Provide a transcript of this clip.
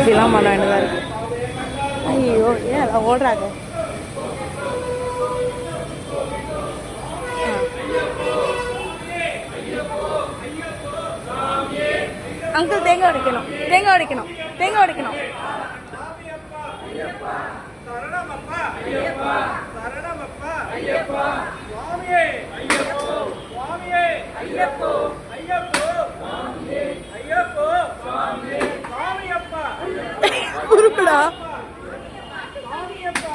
இப்படிலாம் பண்ண வேண்டியதாக இருக்குது. ஐயோ ஏன் எல்லாம் ஓடுறாங்க. அங்கிள் தேங்காய் உடைக்கணும், தேங்காய் உடைக்கணும், தேங்காய் உடைக்கணும். குருடா ஐயப்போ